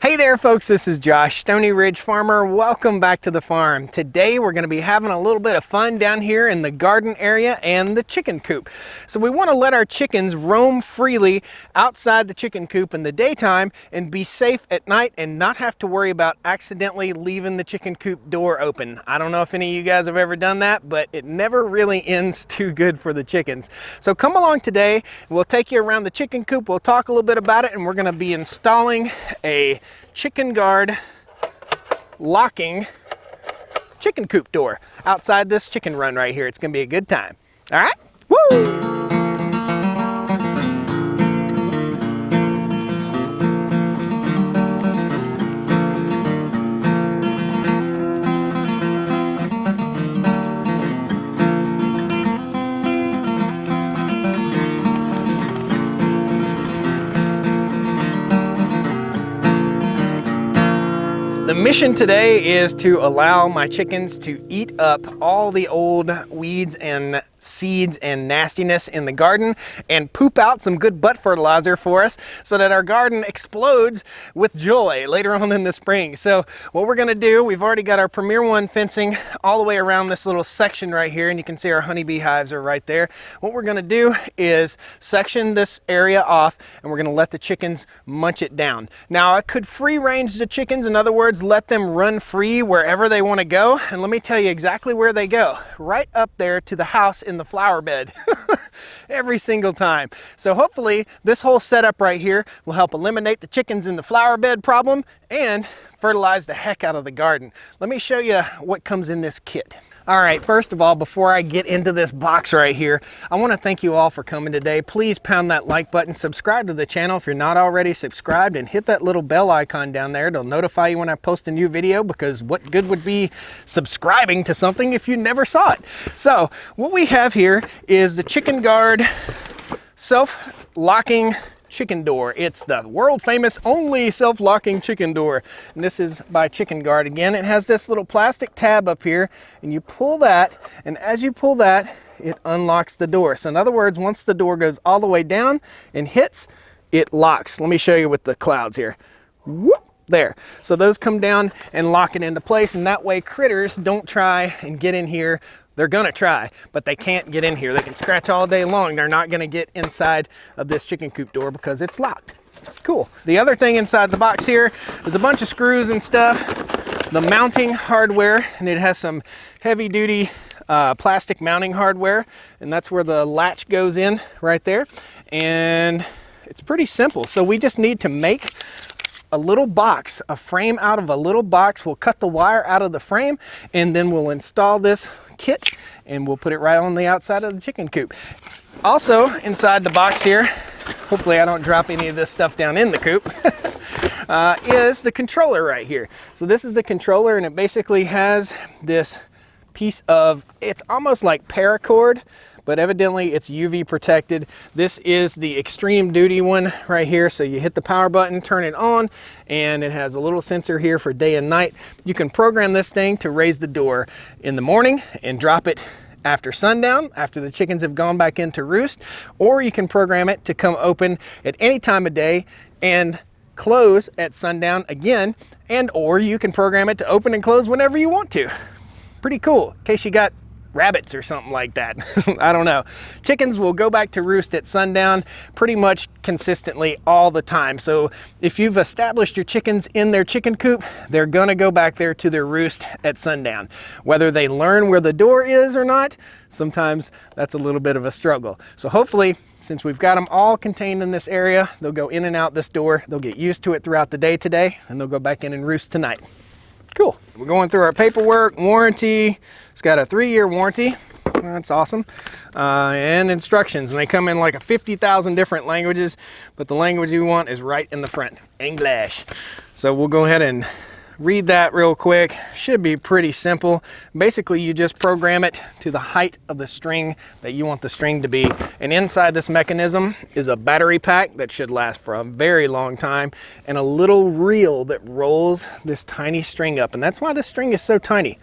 Hey there folks, this is Josh, Stoney Ridge Farmer. Welcome back to the farm. Today we're going to be having a little bit of fun down here in the garden area and the chicken coop. So we want to let our chickens roam freely outside the chicken coop in the daytime and be safe at night and not have to worry about accidentally leaving the chicken coop door open. I don't know if any of you guys have ever done that, but it never really ends too good for the chickens. So come along today, we'll take you around the chicken coop, we'll talk a little bit about it, and we're going to be installing a chicken guard locking chicken coop door outside this chicken run right here. It's gonna be a good time. All right, woo! The mission today is to allow my chickens to eat up all the old weeds and seeds and nastiness in the garden and poop out some good butt fertilizer for us so that our garden explodes with joy later on in the spring. So what we're gonna do, we've already got our Premier One fencing all the way around this little section right here, and you can see our honeybee hives are right there. What we're gonna do is section this area off, and we're gonna let the chickens munch it down. Now I could free range the chickens, in other words, let them run free wherever they want to go, and let me tell you exactly where they go. Right up there to the house in the flower bed every single time. So hopefully this whole setup right here will help eliminate the chickens in the flower bed problem and fertilize the heck out of the garden. Let me show you what comes in this kit. All right, first of all, before I get into this box right here, I want to thank you all for coming today. Please pound that like button, subscribe to the channel if you're not already subscribed, and hit that little bell icon down there. It'll notify you when I post a new video, because what good would be subscribing to something if you never saw it? So what we have here is the Chicken Guard self-locking chicken door. It's the world famous only self-locking chicken door, and this is by Chicken Guard. Again, it has this little plastic tab up here, and you pull that, and as you pull that, it unlocks the door. So in other words, once the door goes all the way down and hits, it locks. Let me show you with the clouds here. Whoop, there. So those come down and lock it into place, and that way critters don't try and get in here. They're gonna try, but they can't get in here. They can scratch all day long. They're not gonna get inside of this chicken coop door because it's locked. Cool. The other thing inside the box here is a bunch of screws and stuff, the mounting hardware, and it has some heavy duty plastic mounting hardware, and that's where the latch goes in right there. And it's pretty simple. So we just need to make a little box, a frame out of a little box. We'll cut the wire out of the frame, and then we'll install this kit and we'll put it right on the outside of the chicken coop. Also inside the box here, hopefully I don't drop any of this stuff down in the coop, is the controller right here. So this is the controller, and it basically has this piece of, it's almost like paracord, but evidently it's UV protected. This is the extreme duty one right here. So you hit the power button, turn it on, and it has a little sensor here for day and night. You can program this thing to raise the door in the morning and drop it after sundown, after the chickens have gone back into roost, or you can program it to come open at any time of day and close at sundown again, and or you can program it to open and close whenever you want to. Pretty cool, in case you got rabbits or something like that. I don't know. Chickens will go back to roost at sundown pretty much consistently all the time. So if you've established your chickens in their chicken coop, they're gonna go back there to their roost at sundown. Whether they learn where the door is or not, sometimes that's a little bit of a struggle. So hopefully, since we've got them all contained in this area, they'll go in and out this door, they'll get used to it throughout the day today, and they'll go back in and roost tonight. Cool. We're going through our paperwork, warranty. It's got a 3-year warranty. That's awesome. And instructions. And they come in like 50,000 different languages, but the language you want is right in the front, English. So we'll go ahead and read that real quick. Should be pretty simple. Basically, you just program it to the height of the string that you want the string to be. And inside this mechanism is a battery pack that should last for a very long time, and a little reel that rolls this tiny string up. And that's why this string is so tiny.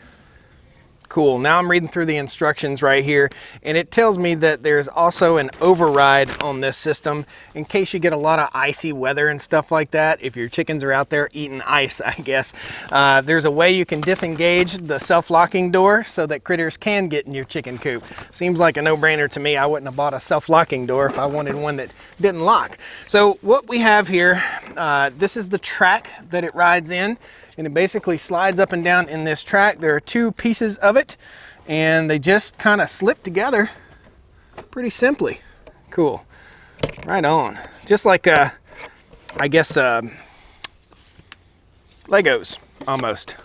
Cool. Now I'm reading through the instructions right here, and it tells me that there's also an override on this system in case you get a lot of icy weather and stuff like that. If your chickens are out there eating ice, I guess, there's a way you can disengage the self-locking door so that critters can get in your chicken coop. Seems like a no-brainer to me. I wouldn't have bought a self-locking door if I wanted one that didn't lock. So what we have here, this is the track that it rides in. And it basically slides up and down in this track. There are two pieces of it, and they just kind of slip together pretty simply. Cool. Right on. Just like, I guess, Legos, almost.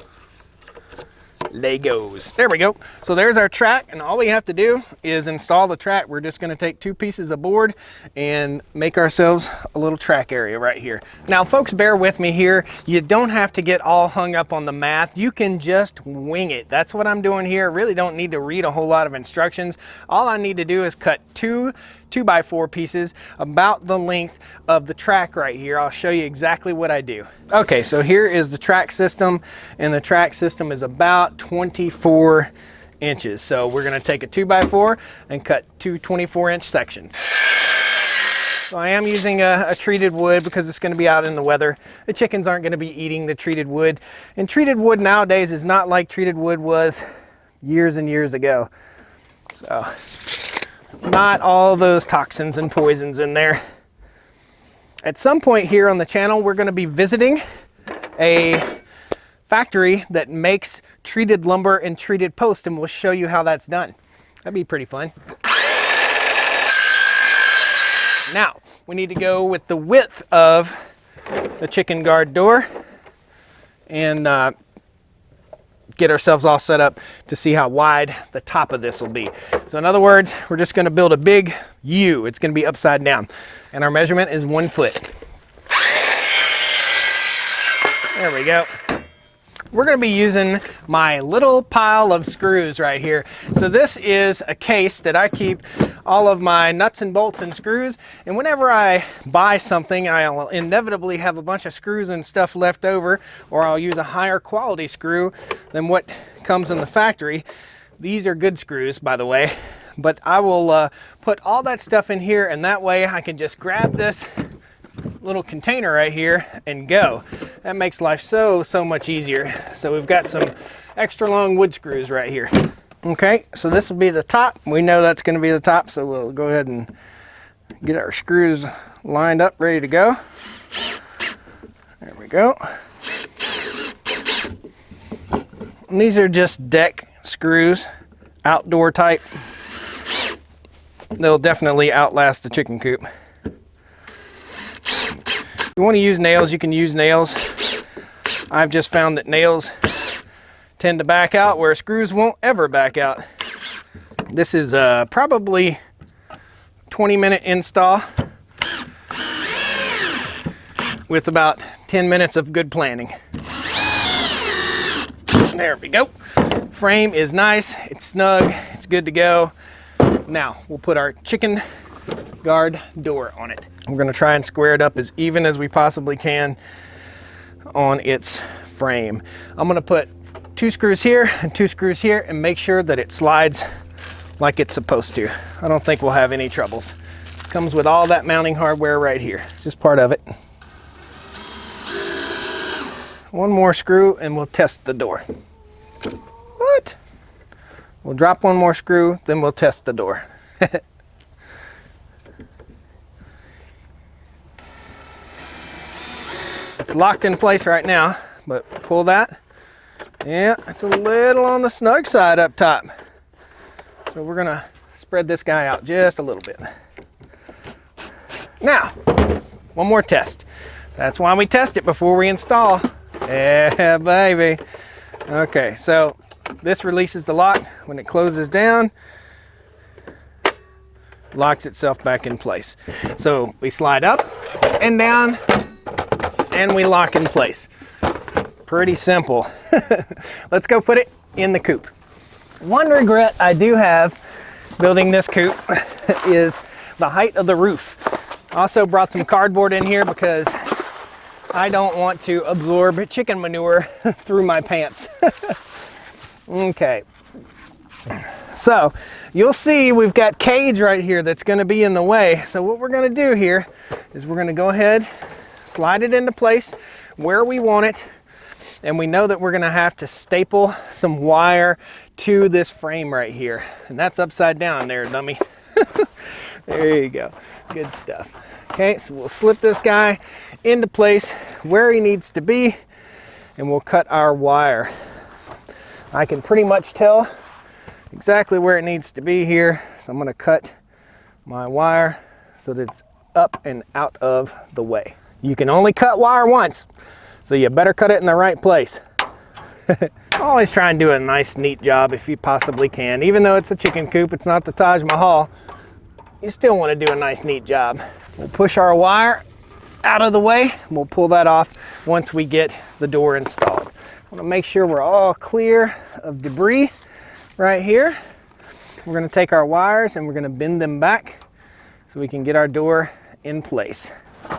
Legos. There we go. So there's our track, and all we have to do is install the track. We're just going to take two pieces of board and make ourselves a little track area right here. Now, folks, bear with me here. You don't have to get all hung up on the math. You can just wing it. That's what I'm doing here. Really don't need to read a whole lot of instructions. All I need to do is cut two 2x4 pieces about the length of the track right here. I'll show you exactly what I do. Okay, so here is the track system, and the track system is about 24 inches. So we're gonna take a 2x4 and cut two 24-inch sections. So I am using a treated wood because it's gonna be out in the weather. The chickens aren't gonna be eating the treated wood. And treated wood nowadays is not like treated wood was years and years ago. So, not all those toxins and poisons in there. At some point here on the channel, we're going to be visiting a factory that makes treated lumber and treated post, and we'll show you how that's done. That'd be pretty fun. Now, we need to go with the width of the chicken guard door and get ourselves all set up to see how wide the top of this will be. So in other words, we're just going to build a big U. It's going to be upside down, and our measurement is 1 foot. There we go. We're going to be using my little pile of screws right here. So this is a case that I keep all of my nuts and bolts and screws, and whenever I buy something, I'll inevitably have a bunch of screws and stuff left over, or I'll use a higher quality screw than what comes in the factory. These are good screws, by the way, but I will put all that stuff in here, and that way I can just grab this little container right here and go. That makes life so much easier. So we've got some extra long wood screws right here. Okay, so this will be the top. We know that's going to be the top, so we'll go ahead and get our screws lined up, ready to go. There we go. And these are just deck screws, outdoor type. They'll definitely outlast the chicken coop. If you want to use nails, you can use nails. I've just found that nails tend to back out where screws won't ever back out. This is probably 20-minute install with about 10 minutes of good planning. There we go. Frame is nice, it's snug, it's good to go. Now we'll put our chicken guard door on it. We're going to try and square it up as even as we possibly can on its frame. I'm going to put 2 screws here and 2 screws here and make sure that it slides like it's supposed to. I don't think we'll have any troubles. Comes with all that mounting hardware right here, just part of it. One more screw and we'll test the door. What? We'll drop one more screw, then we'll test the door. It's locked in place right now, but pull that. Yeah, it's a little on the snug side up top. So we're gonna spread this guy out just a little bit. Now, one more test. That's why we test it before we install. Yeah, baby. Okay, so this releases the lock. When it closes down, locks itself back in place. So we slide up and down, and we lock in place. Pretty simple. Let's go put it in the coop. One regret I do have building this coop is the height of the roof. Also brought some cardboard in here because I don't want to absorb chicken manure through my pants. Okay, So you'll see we've got cage right here that's going to be in the way. So what we're going to do here is we're going to go ahead, slide it into place where we want it. And we know that we're going to have to staple some wire to this frame right here. And that's upside down there, dummy. There you go. Good stuff. Okay, so we'll slip this guy into place where he needs to be, and we'll cut our wire. I can pretty much tell exactly where it needs to be here. So I'm going to cut my wire so that it's up and out of the way. You can only cut wire once, so you better cut it in the right place. Always try and do a nice, neat job if you possibly can. Even though it's a chicken coop, it's not the Taj Mahal, you still want to do a nice, neat job. We'll push our wire out of the way. We'll pull that off once we get the door installed. I want to make sure we're all clear of debris right here. We're going to take our wires and we're going to bend them back so we can get our door in place.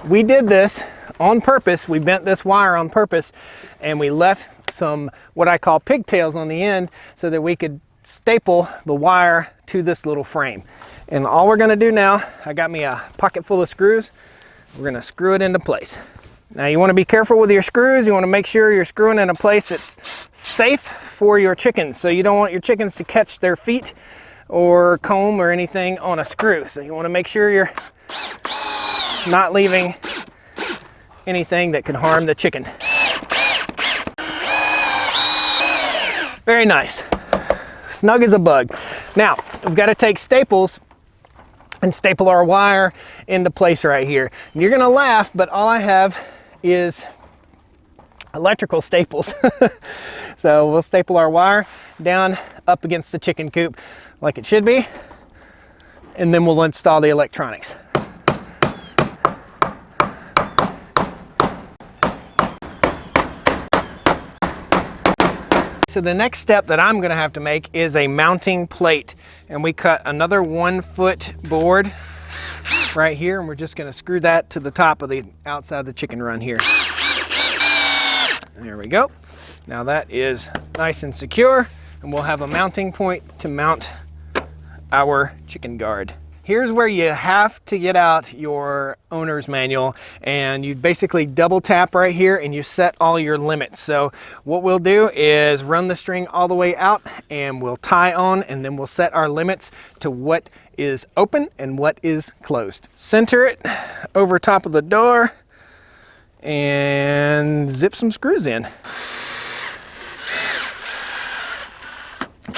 We did this on purpose. We bent this wire on purpose, and we left some what I call pigtails on the end so that we could staple the wire to this little frame. And all we're going to do now, I got me a pocket full of screws. We're going to screw it into place. Now you want to be careful with your screws. You want to make sure you're screwing in a place that's safe for your chickens. So you don't want your chickens to catch their feet or comb or anything on a screw. So you want to make sure you're not leaving anything that could harm the chicken. Very nice. Snug as a bug. Now, we've got to take staples and staple our wire into place right here. You're gonna laugh, but all I have is electrical staples. So we'll staple our wire down up against the chicken coop like it should be, and then we'll install the electronics. So the next step that I'm gonna have to make is a mounting plate. And we cut another 1 foot board right here, and we're just gonna screw that to the top of the outside of the chicken run here. There we go. Now that is nice and secure, and we'll have a mounting point to mount our chicken guard. Here's where you have to get out your owner's manual, and you basically double tap right here and you set all your limits. So what we'll do is run the string all the way out and we'll tie on, and then we'll set our limits to what is open and what is closed. Center it over top of the door and zip some screws in.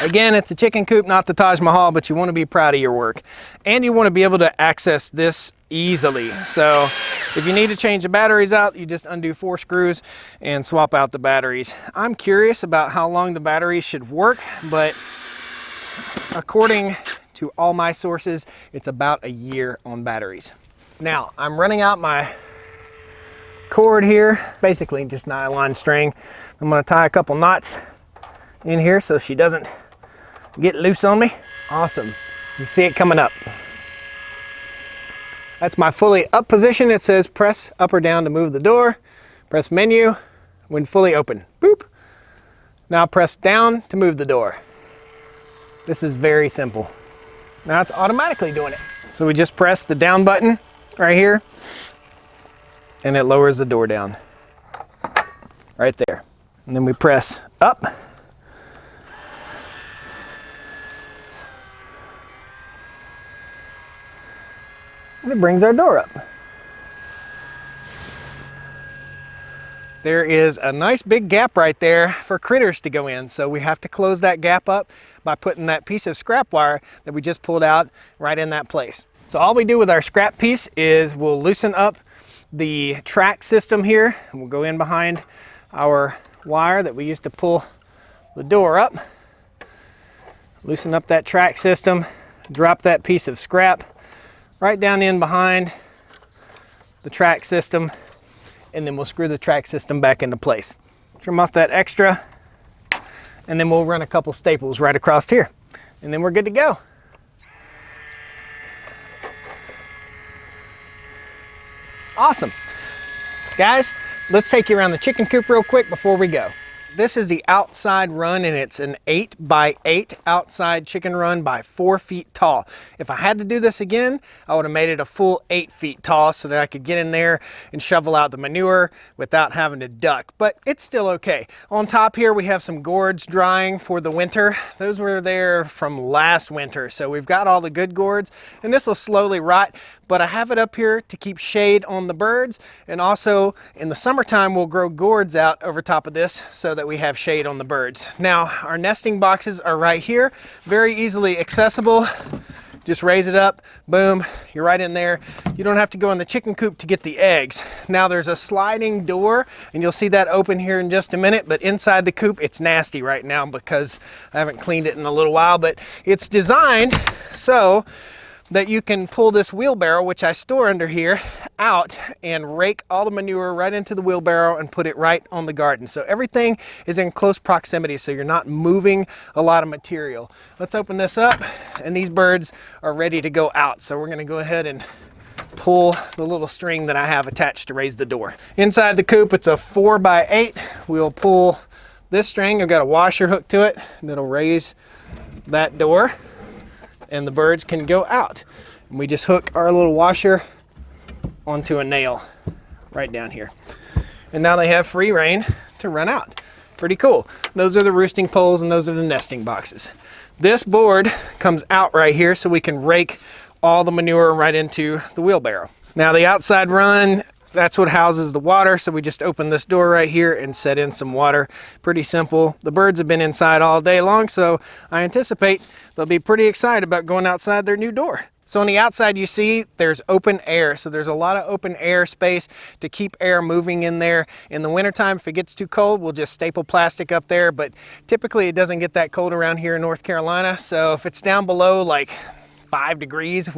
Again, it's a chicken coop, not the Taj Mahal, but you want to be proud of your work. And you want to be able to access this easily. So if you need to change the batteries out, you just undo 4 screws and swap out the batteries. I'm curious about how long the batteries should work, but according to all my sources, it's about a year on batteries. Now, I'm running out my cord here, basically just nylon string. I'm going to tie a couple knots in here so she doesn't get loose on me. Awesome. You see it coming up. That's my fully up position. It says press up or down to move the door. Press menu when fully open. Boop. Now press down to move the door. This is very simple. Now it's automatically doing it. So we just press the down button right here, and it lowers the door down right there. And then we press up. And it brings our door up. There is a nice big gap right there for critters to go in. So we have to close that gap up by putting that piece of scrap wire that we just pulled out right in that place. So all we do with our scrap piece is we'll loosen up the track system here. We'll go in behind our wire that we used to pull the door up. Loosen up that track system, drop that piece of scrap right down in behind the track system, and then we'll screw the track system back into place. Trim off that extra, and then we'll run a couple staples right across here, and then we're good to go. Awesome. Guys, let's take you around the chicken coop real quick before we go. This is the outside run, and it's an 8x8 outside chicken run by 4 feet tall. If I had to do this again, I would have made it a full 8 feet tall so that I could get in there and shovel out the manure without having to duck, but it's still okay. On top here, we have some gourds drying for the winter. Those were there from last winter, so we've got all the good gourds, and this will slowly rot, but I have it up here to keep shade on the birds, and also in the summertime, we'll grow gourds out over top of this so that we have shade on the birds. Now, our nesting boxes are right here, very easily accessible. Just raise it up, boom, you're right in there. You don't have to go in the chicken coop to get the eggs. Now there's a sliding door, and you'll see that open here in just a minute, but inside the coop, it's nasty right now because I haven't cleaned it in a little while, but it's designed so that you can pull this wheelbarrow, which I store under here, out and rake all the manure right into the wheelbarrow and put it right on the garden. So everything is in close proximity, so you're not moving a lot of material. Let's open this up, and these birds are ready to go out. So we're gonna go ahead and pull the little string that I have attached to raise the door. Inside the coop, it's a 4x8. We'll pull this string. I've got a washer hooked to it that'll raise that door, and the birds can go out. And we just hook our little washer onto a nail right down here. And now they have free rein to run out. Pretty cool. Those are the roosting poles, and those are the nesting boxes. This board comes out right here so we can rake all the manure right into the wheelbarrow. Now the outside run, that's what houses the water, so we just open this door right here and set in some water. Pretty simple. The birds have been inside all day long, so I anticipate they'll be pretty excited about going outside their new door. So on the outside, you see there's open air. So there's a lot of open air space to keep air moving in there. In the wintertime, if it gets too cold, we'll just staple plastic up there, but typically it doesn't get that cold around here in North Carolina. So if it's down below like 5 degrees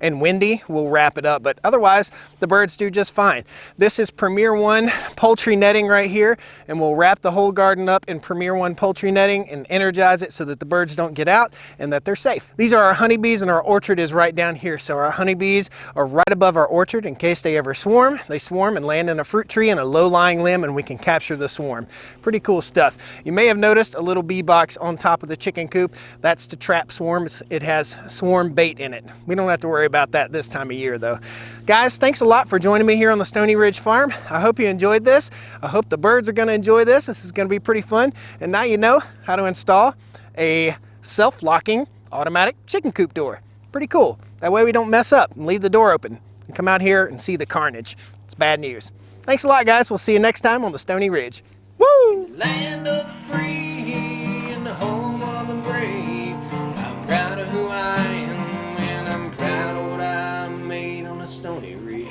and windy, we'll wrap it up, but otherwise the birds do just fine. This is Premier One poultry netting right here, and we'll wrap the whole garden up in Premier One poultry netting and energize it so that the birds don't get out and that they're safe. These are our honeybees, and our orchard is right down here. So our honeybees are right above our orchard in case they ever swarm. They swarm and land in a fruit tree in a low-lying limb, and we can capture the swarm. Pretty cool stuff. You may have noticed a little bee box on top of the chicken coop. That's to trap swarms. It has swarm bait in it. We don't have to worry about that this time of year though. Guys, thanks a lot for joining me here on the Stoney Ridge Farm. I hope you enjoyed this. I hope the birds are going to enjoy this. This is going to be pretty fun. And now you know how to install a self-locking automatic chicken coop door. Pretty cool. That way we don't mess up and leave the door open and come out here and see the carnage. It's bad news. Thanks a lot, guys. We'll see you next time on the Stoney Ridge. Woo! Land of the free and the home of the brave. I'm proud of who I am, and I'm proud of what I made on the Stoney Ridge.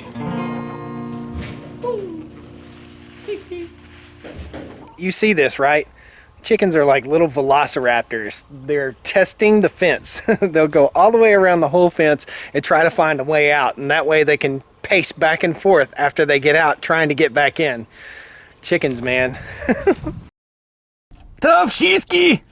You see this, right? Chickens are like little velociraptors. They're testing the fence. They'll go all the way around the whole fence and try to find a way out, and that way they can pace back and forth after they get out trying to get back in. Chickens, man. Tough Shiesky!